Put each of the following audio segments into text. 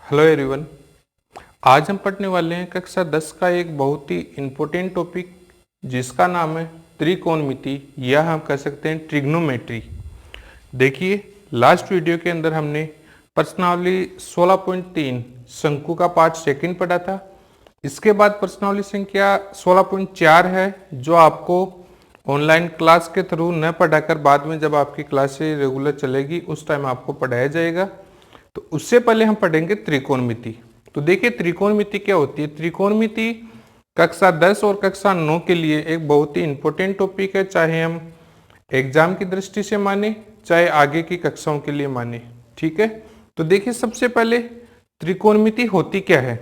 Hello everyone. आज हम पढ़ने वाले हैं कक्षा 10 का एक बहुत ही इम्पोर्टेंट टॉपिक जिसका नाम है त्रिकोणमिति या हम कह सकते हैं ट्रिग्नोमेट्री। देखिए, लास्ट वीडियो के अंदर हमने प्रश्नावली 16.3 शंकु का पार्ट सेकंड पढ़ा था। इसके बाद प्रश्नावली संख्या 16.4 है जो आपको ऑनलाइन क्लास के थ्रू न पढ़ाकर बाद में जब आपकी क्लासेस रेगुलर चलेगी उस टाइम आपको पढ़ाया जाएगा। तो उससे पहले हम पढ़ेंगे त्रिकोणमिति। तो देखिए, त्रिकोणमिति क्या होती है। त्रिकोणमिति कक्षा 10 और कक्षा 9 के लिए एक बहुत ही इंपॉर्टेंट टॉपिक है, चाहे हम एग्जाम की दृष्टि से माने चाहे आगे की कक्षाओं के लिए माने। ठीक है, तो देखिए, सबसे पहले त्रिकोणमिति होती क्या है।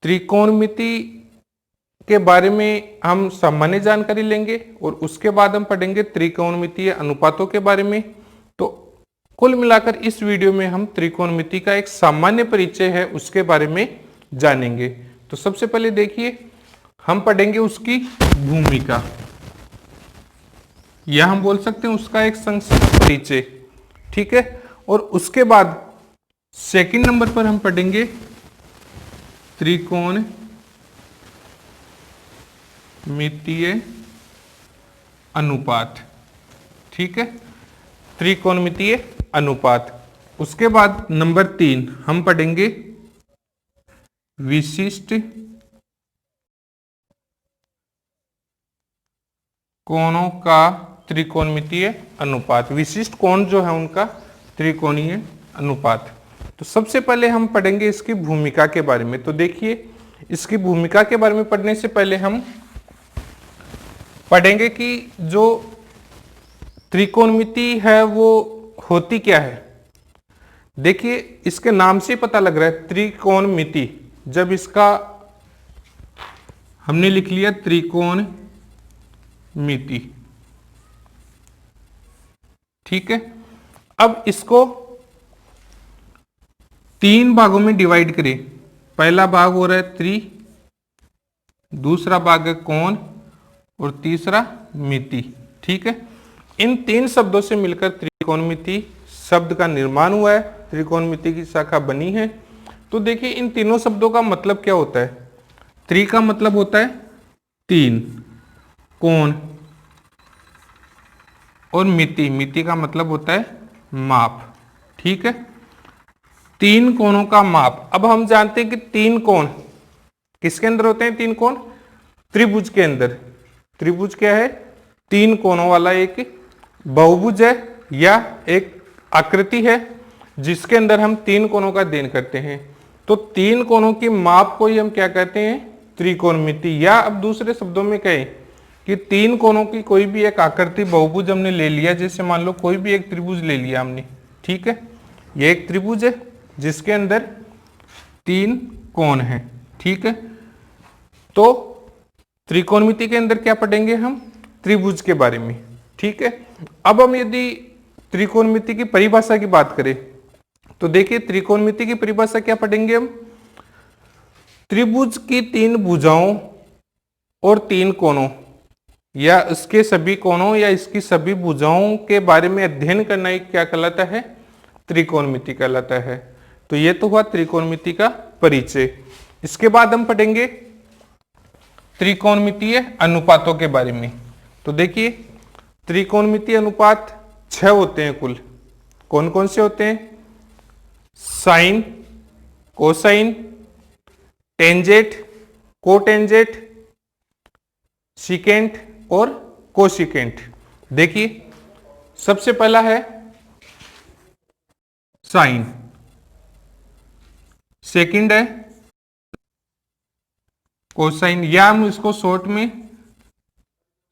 त्रिकोणमिति के बारे में हम सामान्य जानकारी लेंगे और उसके बाद हम पढ़ेंगे त्रिकोणमितीय अनुपातों के बारे में। तो कुल मिलाकर इस वीडियो में हम त्रिकोणमिति का एक सामान्य परिचय है उसके बारे में जानेंगे। तो सबसे पहले देखिए, हम पढ़ेंगे उसकी भूमिका या हम बोल सकते हैं उसका एक संक्षिप्त परिचय। ठीक है, और उसके बाद सेकंड नंबर पर हम पढ़ेंगे त्रिकोणमितीय अनुपात। ठीक है, त्रिकोणमितीय अनुपात। उसके बाद नंबर 3 हम पढ़ेंगे विशिष्ट कोणों का त्रिकोणमितीय अनुपात। विशिष्ट कोण जो है उनका त्रिकोणीय अनुपात। तो सबसे पहले हम पढ़ेंगे इसकी भूमिका के बारे में। तो देखिए, इसकी भूमिका के बारे में पढ़ने से पहले हम पढ़ेंगे कि जो त्रिकोणमिति है वो होती क्या है। देखिए, इसके नाम से पता लग रहा है त्रिकोणमिति। जब इसका हमने लिख लिया त्रिकोणमिति, ठीक है। अब इसको 3 भागों में डिवाइड करें। पहला भाग हो रहा है त्रि, दूसरा भाग है कोण और तीसरा मिति। ठीक है, इन 3 शब्दों से मिलकर त्रिकोणमिति शब्द का निर्माण हुआ है, त्रिकोणमिति की शाखा बनी है। तो देखिए, इन तीनों शब्दों का मतलब क्या होता है। त्रि का मतलब होता है 3, कोण, और मिति, मिति का मतलब होता है माप। ठीक है, 3 कोणों का माप। अब हम जानते हैं कि 3 कोण किसके अंदर होते हैं। 3 कोण त्रिभुज के अंदर। त्रिभुज क्या है, 3 कोणों वाला एक बहुभुज है या एक आकृति है जिसके अंदर हम 3 कोणों का अध्ययन करते हैं। तो 3 कोणों की माप को ही हम क्या कहते हैं, त्रिकोणमिति। या अब दूसरे शब्दों में कहें कि 3 कोणों की कोई भी एक आकृति बहुभुज हमने ले लिया। जैसे मान लो कोई भी एक त्रिभुज ले लिया हमने। ठीक है, ये एक त्रिभुज है जिसके अंदर 3 कोण है। ठीक है, तो त्रिकोणमिति के अंदर क्या पढ़ेंगे हम, त्रिभुज के बारे में। ठीक है, अब हम यदि त्रिकोणमिति की परिभाषा की बात करें तो देखिए, त्रिकोणमिति की परिभाषा क्या पढ़ेंगे हम। त्रिभुज की 3 भुजाओं और 3 कोणों या इसके सभी कोणों या इसकी सभी भुजाओं के बारे में अध्ययन करना ही क्या कहलाता है, त्रिकोणमिति कहलाता है। तो ये तो हुआ त्रिकोणमिति का परिचय। इसके बाद हम पढ़ेंगे त्रिकोणमितीय अनुपातों के बारे में। तो देखिए, त्रिकोणमितीय अनुपात 6 होते हैं कुल। कौन कौन से होते हैं, sine, cosine, tangent, cotangent, secant और कोसिकेंट। देखिए, सबसे पहला है साइन, सेकंड है कोसाइन या हम इसको शॉर्ट में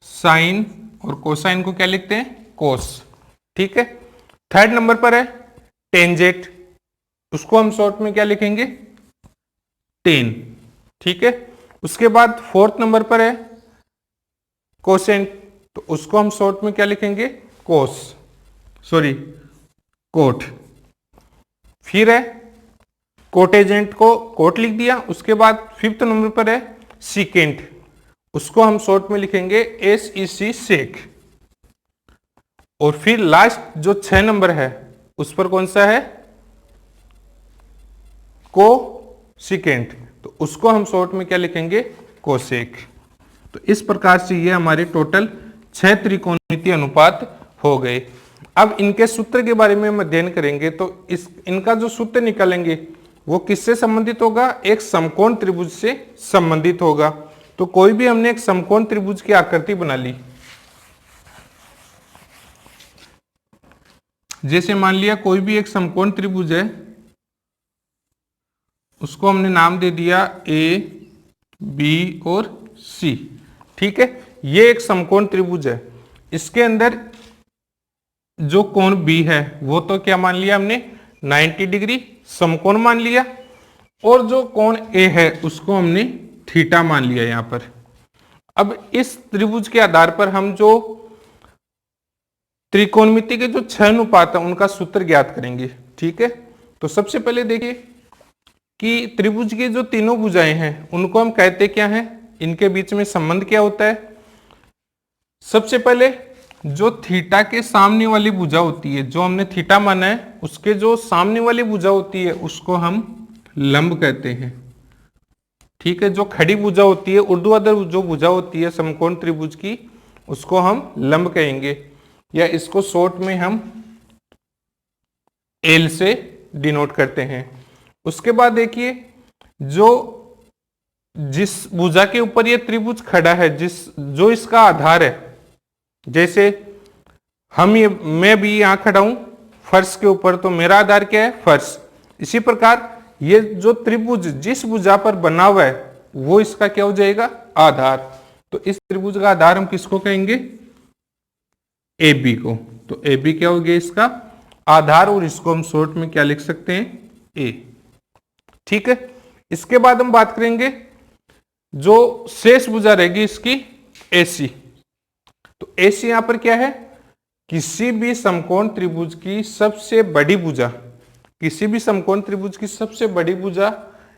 साइन और कोसाइन को क्या लिखते हैं, कोस। ठीक है, थर्ड नंबर पर है टेंजेंट, उसको हम शॉर्ट में क्या लिखेंगे, टेन। ठीक है, उसके बाद फोर्थ नंबर पर है कोसेंट, तो उसको हम शॉर्ट में क्या लिखेंगे, कोस, सॉरी कोट। फिर है कोटेजेंट को कोट लिख दिया। उसके बाद फिफ्थ नंबर पर है सिकेंट, उसको हम शॉर्ट में लिखेंगे SEC सेक। और फिर लास्ट जो 6 नंबर है उस पर कौन सा है, कोसिकेंट, तो उसको हम शॉर्ट में क्या लिखेंगे, कोसेक। तो इस प्रकार से ये हमारे टोटल 6 त्रिकोणमितीय अनुपात हो गए। अब इनके सूत्र के बारे में हम अध्ययन करेंगे, तो इनका जो सूत्र निकालेंगे वो किससे संबंधित होगा, एक समकोण त्रिभुज से संबंधित होगा। तो कोई भी हमने एक समकोण त्रिभुज की आकृति बना ली, जैसे मान लिया कोई भी एक समकोण त्रिभुज है, उसको हमने नाम दे दिया ए, बी और सी। ठीक है, ये एक समकोण त्रिभुज है। इसके अंदर जो कोण बी है वो तो क्या मान लिया हमने, 90 डिग्री समकोण मान लिया, और जो कोण ए है उसको हमने थीटा मान लिया यहां पर। अब इस त्रिभुज के आधार पर हम जो त्रिकोणमिति के जो 6 अनुपात है उनका सूत्र ज्ञात करेंगे। ठीक है, तो सबसे पहले देखिए कि त्रिभुज की जो तीनों भुजाएं हैं उनको हम कहते क्या हैं, इनके बीच में संबंध क्या होता है। सबसे पहले जो थीटा के सामने वाली भुजा होती है, जो हमने थीटा माना है, उसके जो सामने वाली भुजा होती है उसको हम लंब कहते हैं। ठीक है, जो खड़ी भुजा होती है, ऊर्ध्वाधर जो भुजा होती है समकोण त्रिभुज की, उसको हम लंब कहेंगे, या इसको शॉर्ट में हम एल से डिनोट करते हैं। उसके बाद देखिए जिस भुजा के ऊपर ये त्रिभुज खड़ा है, जो इसका आधार है, जैसे मैं भी यहां खड़ा हूं फर्श के ऊपर, तो मेरा आधार क्या है, फर्श। इसी प्रकार ये जो त्रिभुज जिस भुजा पर बना हुआ है वो इसका क्या हो जाएगा, आधार। तो इस त्रिभुज का आधार हम किसको कहेंगे, ए बी को। तो ए बी क्या हो गया, इसका आधार, और इसको हम शॉर्ट में क्या लिख सकते हैं, ए। ठीक है, इसके बाद हम बात करेंगे जो शेष भुजा रहेगी इसकी, ए सी। तो ए सी यहां पर क्या है, किसी भी समकोण त्रिभुज की सबसे बड़ी भुजा, किसी भी समकोण त्रिभुज की सबसे बड़ी भुजा,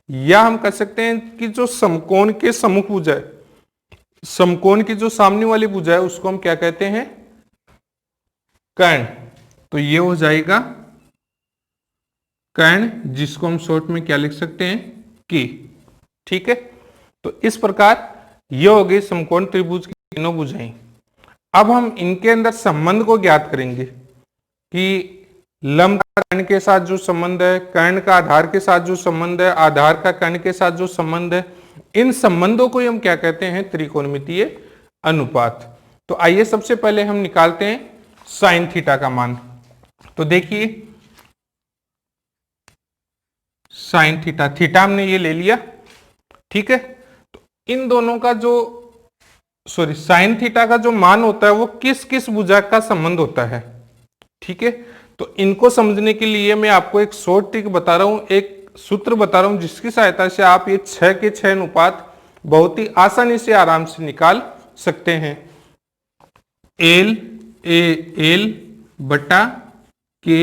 या हम कह सकते हैं कि जो समकोण के सम्मुख भुजा है, समकोण की जो सामने वाली भुजा है उसको हम क्या कहते हैं, कर्ण। तो ये हो जाएगा कर्ण, जिसको हम शॉर्ट में क्या लिख सकते हैं, की। ठीक है, तो इस प्रकार ये हो गई समकोण त्रिभुज की तीनों भुजाएं। अब हम इनके अंदर संबंध को ज्ञात करेंगे कि लंब का कर्ण के साथ जो संबंध है, कर्ण का आधार के साथ जो संबंध है, आधार का कर्ण के साथ जो संबंध है, इन संबंधों को हम क्या कहते हैं, त्रिकोणमितीय अनुपात। तो आइए सबसे पहले हम निकालते हैं साइन थीटा का मान। तो देखिए साइन थीटा, थीटा हमने ये ले लिया। ठीक है, तो इन दोनों का जो साइन थीटा का जो मान होता है वो किस किस भुजा का संबंध होता है। ठीक है, तो इनको समझने के लिए मैं आपको एक शॉर्ट ट्रिक बता रहा हूं, एक सूत्र बता रहा हूं, जिसकी सहायता से आप ये 6 के 6 अनुपात बहुत ही आसानी से आराम से निकाल सकते हैं। एल ए एल बटा के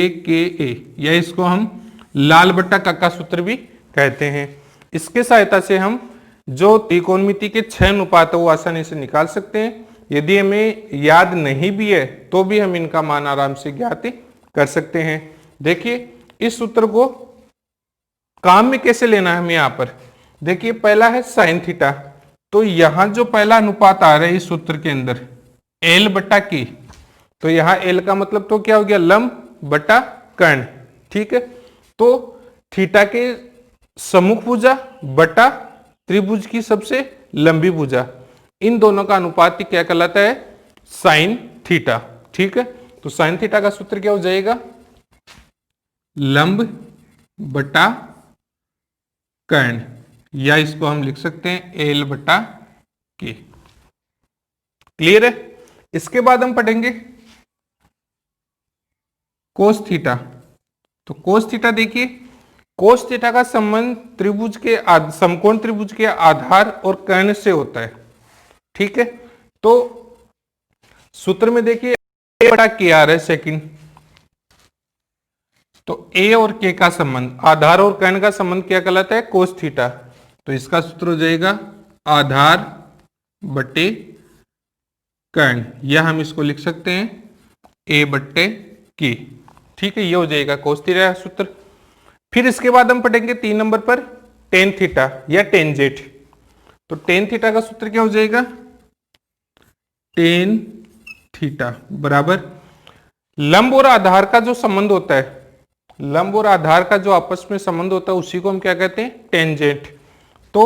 ए, या इसको हम लाल बट्टा का सूत्र भी कहते हैं। इसके सहायता से हम जो त्रिकोणमिति के 6 अनुपात है वो आसानी से निकाल सकते हैं। यदि हमें याद नहीं भी है तो भी हम इनका मान आराम से ज्ञात कर सकते हैं। देखिए इस सूत्र को काम में कैसे लेना है हमें यहाँ पर। देखिए पहला है साइन थीटा, तो यहां जो पहला अनुपात आ रहा है इस सूत्र के अंदर एल बटा की, तो यहां एल का मतलब तो क्या हो गया, लंब बटा कर्ण। ठीक है, तो थीटा के सम्मुख भुजा बटा त्रिभुज की सबसे लंबी भुजा, इन दोनों का अनुपात क्या कहलाता है, साइन थीटा। ठीक है, तो साइन थीटा का सूत्र क्या हो जाएगा, लंब बटा कर्ण, या इसको हम लिख सकते हैं एल बटा के। क्लियर है। इसके बाद हम पढ़ेंगे कोस थीटा। तो कोस थीटा देखिए, कोस थीटा का संबंध त्रिभुज के समकोण त्रिभुज के आधार और कर्ण से होता है। ठीक है, तो सूत्र में देखिए ए बटा के आ रहा है सेकंड, तो ए और के का संबंध, आधार और कर्ण का संबंध क्या कहलाता है, कोस थीटा। तो इसका सूत्र हो जाएगा आधार बटे कर्ण, या हम इसको लिख सकते हैं ए बट्टे की। ठीक है, ये हो जाएगा कोस थीटा का सूत्र। फिर इसके बाद हम पढ़ेंगे 3 नंबर पर टेन थीटा या टेंजेंट। तो टेन थीटा का सूत्र क्या हो जाएगा, टेन थीटा बराबर लंब और आधार का जो संबंध होता है, लंब और आधार का जो आपस में संबंध होता है उसी को हम क्या कहते हैं, टेंजेंट। तो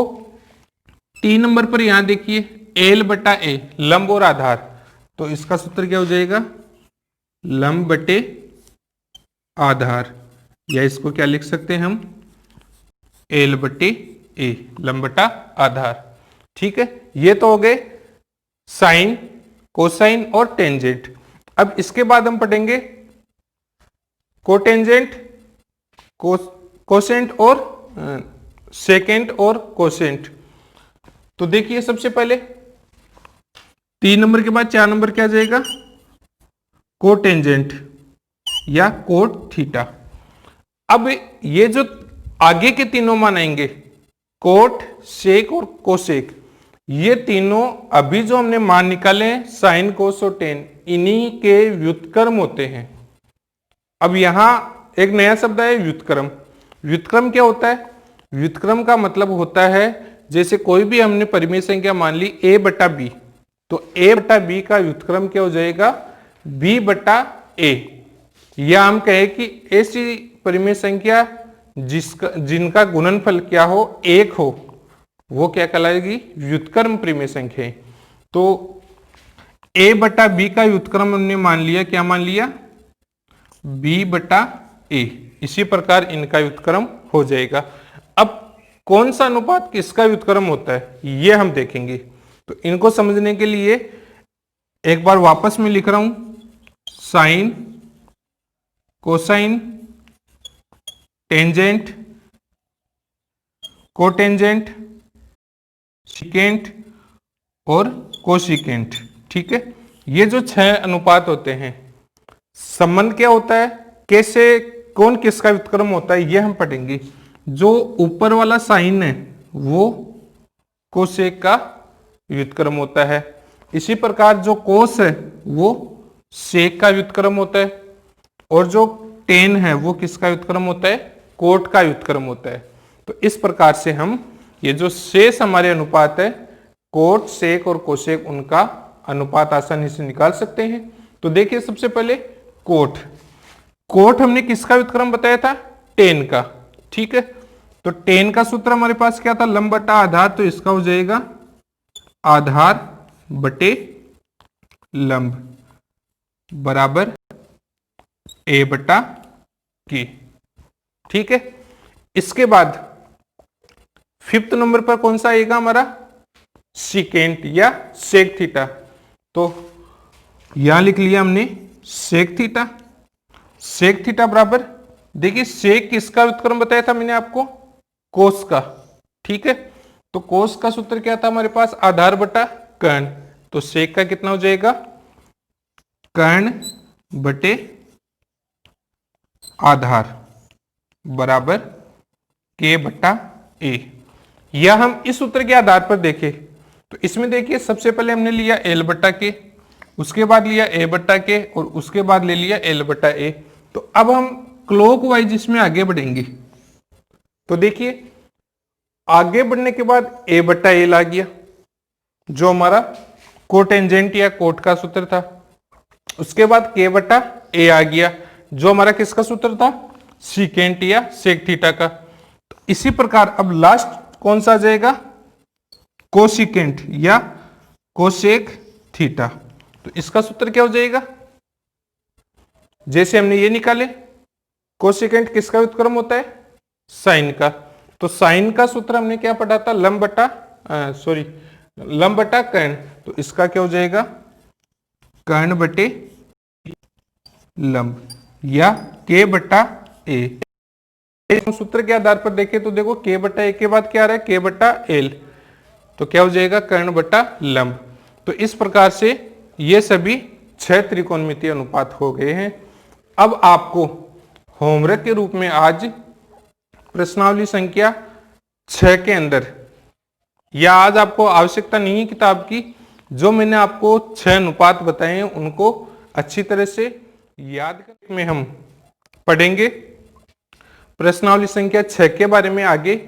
3 नंबर पर यहां देखिए एल बटा ए, लंब और आधार, तो इसका सूत्र क्या हो जाएगा, लंब बटे आधार, या इसको क्या लिख सकते हैं हम, एल बटे ए, लंब बटा आधार। ठीक है, ये तो हो गए साइन, कोसाइन और टेंजेंट। अब इसके बाद हम पढ़ेंगे कोटेंजेंट, कोसेंट और सेकेंड और कोसेंट। तो देखिए सबसे पहले 3 नंबर के बाद 4 नंबर क्या आ जाएगा, कोटेंजेंट या कोट थीटा। अब ये जो आगे के तीनों मान आएंगे, कोट, सेक और कोसेक, ये तीनों अभी जो हमने मान निकाले हैं साइन, कोस और टेन, इन्हीं के व्युत्क्रम होते हैं। अब यहां एक नया शब्द है व्युत्क्रम। व्युत्क्रम क्या होता है, व्युत्क्रम का मतलब होता है जैसे कोई भी हमने परिमेय संख्या मान ली a बटा बी, तो a बटा बी का व्युत्क्रम क्या हो जाएगा, b बटा a। या हम कहें कि ऐसी परिमेय संख्या जिनका गुणनफल क्या हो, 1 हो, वो क्या कहलाएगी, व्युत्क्रम परिमेय संख्या। तो a बटा b का व्युत्क्रम हमने मान लिया, क्या मान लिया, b बटा a। इसी प्रकार इनका व्युत्क्रम हो जाएगा। अब कौन सा अनुपात किसका व्युत्क्रम होता है ये हम देखेंगे। तो इनको समझने के लिए एक बार वापस में लिख रहा हूं, sine, cosine, tangent, cotangent, secant और कोसिकेंट। ठीक है, ये जो 6 अनुपात होते हैं, संबंध क्या होता है, कैसे कौन किसका व्युत्क्रम होता है ये हम पढ़ेंगे। जो ऊपर वाला साइन है वो कोसेक का व्युत्क्रम होता है, इसी प्रकार जो कोस है वो सेक का व्युत्क्रम होता है, और जो टेन है वो किसका व्युत्क्रम होता है, कोट का व्युत्क्रम होता है। तो इस प्रकार से हम ये जो शेष हमारे अनुपात है, कोट, सेक और कोसेक, उनका अनुपात आसानी से निकाल सकते हैं। तो देखिए सबसे पहले कोट, कोट हमने किसका व्युत्क्रम बताया था, टेन का। ठीक है, तो टेन का सूत्र हमारे पास क्या था, लंब बटा आधार, तो इसका हो जाएगा आधार बटे लंब बराबर ए बटा के। ठीक है, इसके बाद 5th नंबर पर कौन सा आएगा हमारा, सिकेंट या सेक थीटा। तो यहां लिख लिया हमने सेक थीटा। सेक थीटा बराबर, देखिए सेक किसका व्युत्क्रम बताया था मैंने आपको, कोस का। ठीक है, तो कोस का सूत्र क्या था हमारे पास, आधार बटा कर्ण, तो सेक का कितना हो जाएगा, कर्ण बटे आधार बराबर के बटा ए। या हम इस सूत्र के आधार पर देखें तो इसमें देखिए सबसे पहले हमने लिया एल बटा के, उसके बाद लिया ए बटा के, और उसके बाद ले लिया एल बटा ए। तो अब हम क्लॉकवाइज इसमें आगे बढ़ेंगे। तो देखिए आगे बढ़ने के बाद ए बटा एल आ गया, जो हमारा कोटेंजेंट या कोट का सूत्र था। उसके बाद के बटा ए आ गया, जो हमारा किसका सूत्र था, सीकेंट या सेक थीटा का। तो इसी प्रकार अब लास्ट कौन सा आ जाएगा, कोसिकेंट या कोसेक थीटा। तो इसका सूत्र क्या हो जाएगा, जैसे हमने ये निकाले, कोसिकेंट किसका व्युत्क्रम होता है, साइन का। तो साइन का सूत्र हमने क्या पढ़ा था, लंब बटा कर्ण। तो इसका क्या हो जाएगा, कर्ण बटे लंब या के बटा ए। सूत्र के आधार पर देखें तो देखो के बटा ए के बाद क्या आ रहा है, के बटा एल, तो क्या हो जाएगा, कर्ण बटा लंब। तो इस प्रकार से ये सभी 6 त्रिकोणमितीय अनुपात हो गए हैं। अब आपको होमवर्क के रूप में आज प्रश्नावली संख्या 6 के अंदर, या आज आपको आवश्यकता नहीं है किताब की, जो मैंने आपको 6 अनुपात बताए हैं उनको अच्छी तरह से याद करने में हम पढ़ेंगे। प्रश्नावली संख्या 6 के बारे में आगे,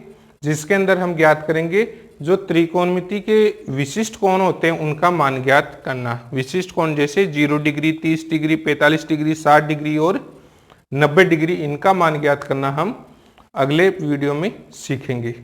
जिसके अंदर हम ज्ञात करेंगे जो त्रिकोणमिति के विशिष्ट कोण होते हैं उनका मान ज्ञात करना। विशिष्ट कोण जैसे 0 डिग्री, 30 डिग्री, 45 डिग्री, 60 डिग्री और 90 डिग्री, इनका मान ज्ञात करना हम अगले वीडियो में सीखेंगे।